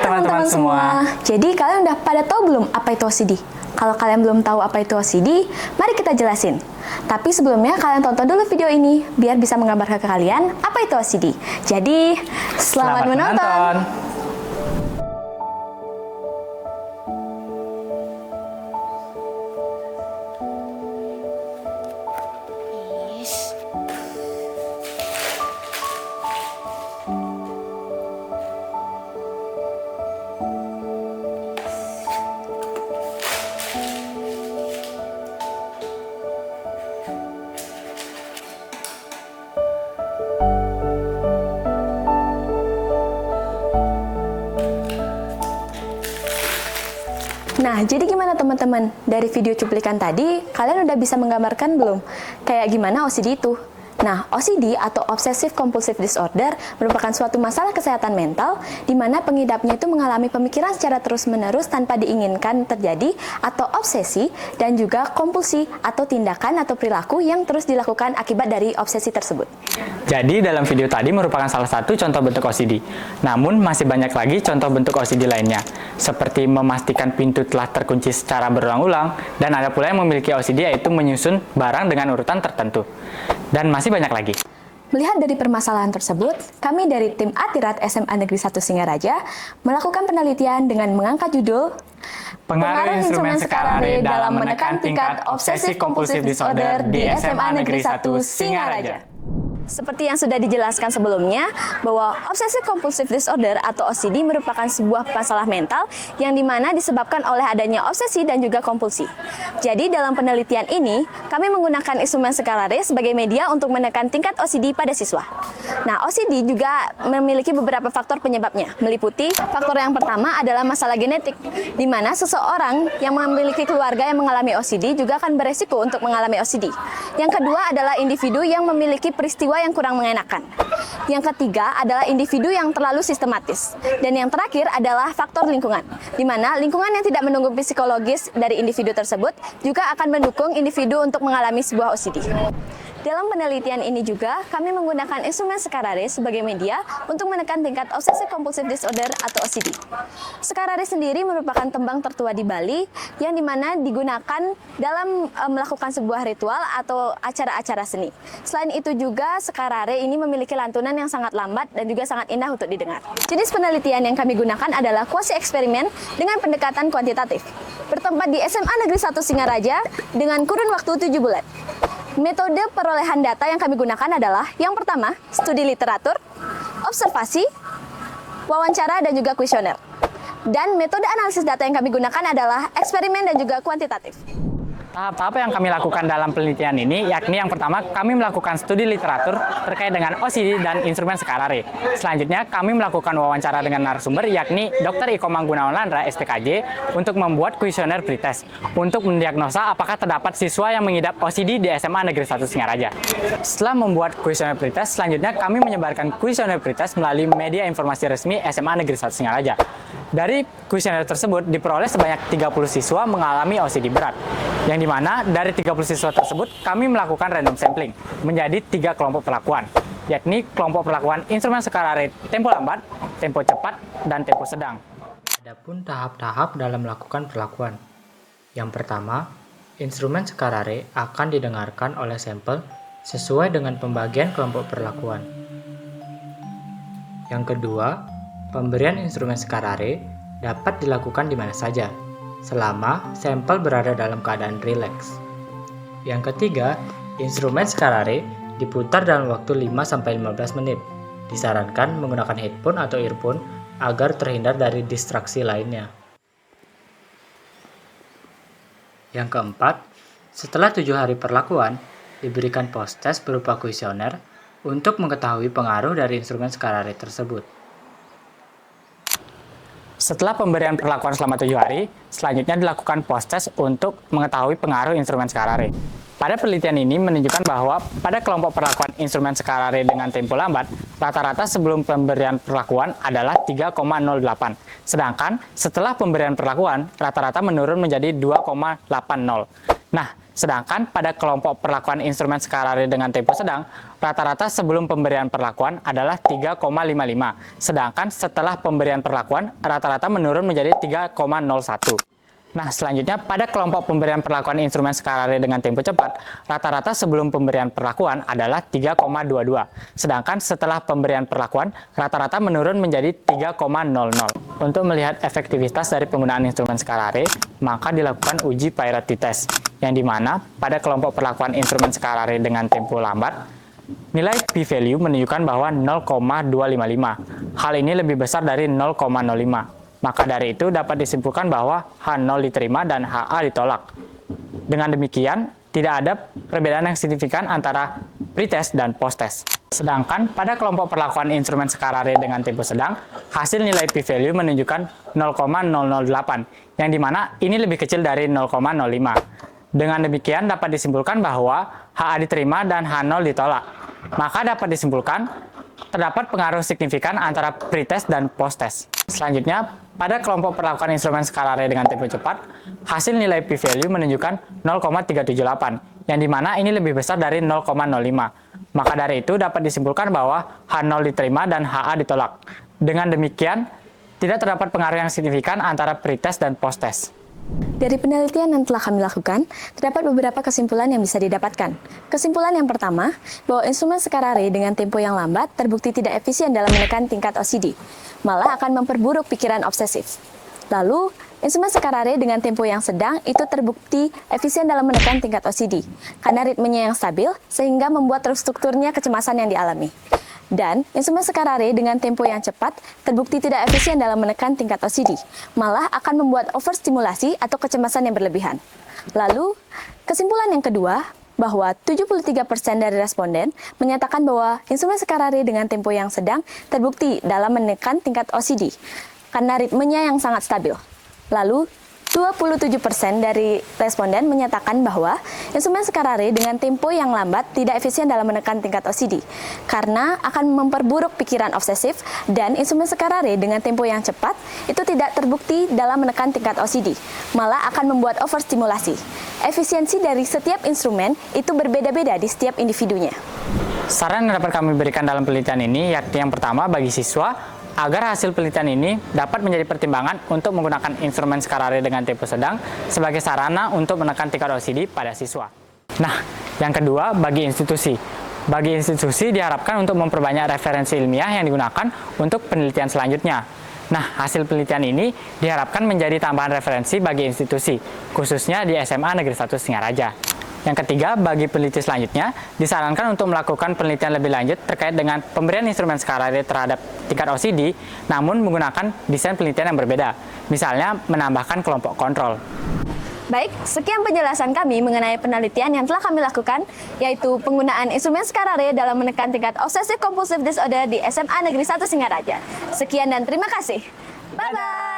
teman-teman semua. Jadi kalian udah pada tahu belum apa itu OCD? Kalau kalian belum tahu apa itu OCD, mari kita jelasin. Tapi sebelumnya kalian tonton dulu video ini biar bisa menggambarkan ke kalian apa itu OCD. Jadi, selamat menonton. Nah, jadi gimana teman-teman? Dari video cuplikan tadi, kalian udah bisa menggambarkan belum? Kayak gimana OCD itu? Nah, OCD atau Obsessive Compulsive Disorder merupakan suatu masalah kesehatan mental di mana pengidapnya itu mengalami pemikiran secara terus-menerus tanpa diinginkan terjadi atau obsesi dan juga kompulsi atau tindakan atau perilaku yang terus dilakukan akibat dari obsesi tersebut. Jadi dalam video tadi merupakan salah satu contoh bentuk OCD. Namun masih banyak lagi contoh bentuk OCD lainnya, seperti memastikan pintu telah terkunci secara berulang-ulang, dan ada pula yang memiliki OCD yaitu menyusun barang dengan urutan tertentu. Dan masih banyak lagi. Melihat dari permasalahan tersebut, kami dari tim Atirat SMA Negeri 1 Singaraja melakukan penelitian dengan mengangkat judul Pengaruh instrumen Sekarare dalam menekan tingkat Obsessive Compulsive Disorder di SMA Negeri 1 Singaraja. Seperti yang sudah dijelaskan sebelumnya, bahwa Obsessive Compulsive Disorder atau OCD merupakan sebuah masalah mental yang dimana disebabkan oleh adanya obsesi dan juga kompulsi. Jadi dalam penelitian ini, kami menggunakan instrumen Sekarare sebagai media untuk menekan tingkat OCD pada siswa. Nah, OCD juga memiliki beberapa faktor penyebabnya, meliputi faktor yang pertama adalah masalah genetik, di mana seseorang yang memiliki keluarga yang mengalami OCD juga akan beresiko untuk mengalami OCD. Yang kedua adalah individu yang memiliki peristiwa yang kurang mengenakan. Yang ketiga adalah individu yang terlalu sistematis. Dan yang terakhir adalah faktor lingkungan, di mana lingkungan yang tidak mendukung psikologis dari individu tersebut juga akan mendukung individu untuk mengalami sebuah OCD. Dalam penelitian ini juga, kami menggunakan instrumen Sekarare sebagai media untuk menekan tingkat Obsessive Compulsive Disorder atau OCD. Sekarare sendiri merupakan tembang tertua di Bali yang dimana digunakan dalam melakukan sebuah ritual atau acara-acara seni. Selain itu juga, Sekarare ini memiliki lantunan yang sangat lambat dan juga sangat indah untuk didengar. Jenis penelitian yang kami gunakan adalah kuasi eksperimen dengan pendekatan kuantitatif. Bertempat di SMA Negeri 1 Singaraja dengan kurun waktu 7 bulan. Metode perolehan data yang kami gunakan adalah yang pertama, studi literatur, observasi, wawancara, dan juga kuesioner. Dan metode analisis data yang kami gunakan adalah eksperimen dan juga kuantitatif. Tahap-tahap yang kami lakukan dalam penelitian ini, yakni yang pertama, kami melakukan studi literatur terkait dengan OCD dan instrumen Sekarare. Selanjutnya, kami melakukan wawancara dengan narasumber, yakni Dr. Iko Manggunawan Landra, SPKJ, untuk membuat kuesioner pretest, untuk mendiagnosa apakah terdapat siswa yang mengidap OCD di SMA Negeri 1 Singaraja. Setelah membuat kuesioner pretest, selanjutnya kami menyebarkan kuesioner pretest melalui media informasi resmi SMA Negeri 1 Singaraja. Dari kuesioner tersebut diperoleh sebanyak 30 siswa mengalami OCD berat, yang dimana dari 30 siswa tersebut kami melakukan random sampling menjadi 3 kelompok perlakuan, yakni kelompok perlakuan instrumen Sekarare tempo lambat, tempo cepat, dan tempo sedang. Adapun tahap-tahap dalam melakukan perlakuan. Yang pertama, instrumen Sekarare akan didengarkan oleh sampel sesuai dengan pembagian kelompok perlakuan. Yang kedua, pemberian instrumen Sekarare dapat dilakukan di mana saja, selama sampel berada dalam keadaan rileks. Yang ketiga, instrumen Sekarare diputar dalam waktu 5-15 menit. Disarankan menggunakan headphone atau earphone agar terhindar dari distraksi lainnya. Yang keempat, setelah 7 hari perlakuan, diberikan post-test berupa kuesioner untuk mengetahui pengaruh dari instrumen Sekarare tersebut. Setelah pemberian perlakuan selama 7 hari, selanjutnya dilakukan post-test untuk mengetahui pengaruh instrumen Sekarare. Pada penelitian ini menunjukkan bahwa pada kelompok perlakuan instrumen Sekarare dengan tempo lambat, rata-rata sebelum pemberian perlakuan adalah 3,08. Sedangkan setelah pemberian perlakuan, rata-rata menurun menjadi 2,80. Nah, Sedangkan pada kelompok perlakuan instrumen skala Rey dengan tempo sedang, rata-rata sebelum pemberian perlakuan adalah 3,55. Sedangkan setelah pemberian perlakuan, rata-rata menurun menjadi 3,01. Nah, selanjutnya pada kelompok pemberian perlakuan instrumen skala Rey dengan tempo cepat, rata-rata sebelum pemberian perlakuan adalah 3,22. Sedangkan setelah pemberian perlakuan, rata-rata menurun menjadi 3,00. Untuk melihat efektivitas dari penggunaan instrumen skala Rey, maka dilakukan uji priority test, yang dimana pada kelompok perlakuan instrumen skala Rey dengan tempo lambat, nilai p-value menunjukkan bahwa 0,255. Hal ini lebih besar dari 0,05. Maka dari itu dapat disimpulkan bahwa H0 diterima dan HA ditolak. Dengan demikian, tidak ada perbedaan yang signifikan antara pretest dan posttest. Sedangkan pada kelompok perlakuan instrumen skala Rey dengan tempo sedang, hasil nilai p-value menunjukkan 0,008, yang dimana ini lebih kecil dari 0,05. Dengan demikian dapat disimpulkan bahwa HA diterima dan H0 ditolak. Maka dapat disimpulkan terdapat pengaruh signifikan antara pretest dan posttest. Selanjutnya, pada kelompok perlakuan instrumen skala Rey dengan tempo cepat, hasil nilai p-value menunjukkan 0,378, yang dimana ini lebih besar dari 0,05. Maka dari itu dapat disimpulkan bahwa H0 diterima dan HA ditolak. Dengan demikian, tidak terdapat pengaruh yang signifikan antara pretest dan posttest. Dari penelitian yang telah kami lakukan, terdapat beberapa kesimpulan yang bisa didapatkan. Kesimpulan yang pertama, bahwa instrumen skala Rey dengan tempo yang lambat terbukti tidak efisien dalam menekan tingkat OCD, malah akan memperburuk pikiran obsesif. Lalu, instrumen skala Rey dengan tempo yang sedang itu terbukti efisien dalam menekan tingkat OCD, karena ritmenya yang stabil sehingga membuat terstrukturnya kecemasan yang dialami. Dan instrumen skala Rey dengan tempo yang cepat terbukti tidak efisien dalam menekan tingkat OCD, malah akan membuat overstimulasi atau kecemasan yang berlebihan. Lalu, kesimpulan yang kedua, bahwa 73% dari responden menyatakan bahwa instrumen skala Rey dengan tempo yang sedang terbukti dalam menekan tingkat OCD, karena ritmenya yang sangat stabil. Lalu, 27% dari responden menyatakan bahwa instrumen skala Rey dengan tempo yang lambat tidak efisien dalam menekan tingkat OCD karena akan memperburuk pikiran obsesif, dan instrumen skala Rey dengan tempo yang cepat itu tidak terbukti dalam menekan tingkat OCD, malah akan membuat overstimulasi. Efisiensi dari setiap instrumen itu berbeda-beda di setiap individunya. Saran yang dapat kami berikan dalam penelitian ini yakni yang pertama bagi siswa, agar hasil penelitian ini dapat menjadi pertimbangan untuk menggunakan instrumen skala Rey dengan tempo sedang sebagai sarana untuk menekan tingkat OCD pada siswa. Nah, yang kedua bagi institusi. Bagi institusi diharapkan untuk memperbanyak referensi ilmiah yang digunakan untuk penelitian selanjutnya. Nah, hasil penelitian ini diharapkan menjadi tambahan referensi bagi institusi, khususnya di SMA Negeri 1 Singaraja. Yang ketiga, bagi peneliti selanjutnya, disarankan untuk melakukan penelitian lebih lanjut terkait dengan pemberian instrumen skala Rey terhadap tingkat OCD, namun menggunakan desain penelitian yang berbeda, misalnya menambahkan kelompok kontrol. Baik, sekian penjelasan kami mengenai penelitian yang telah kami lakukan, yaitu penggunaan instrumen skala Rey dalam menekan tingkat obsessive compulsive disorder di SMA Negeri 1 Singaraja. Sekian dan terima kasih. Bye-bye.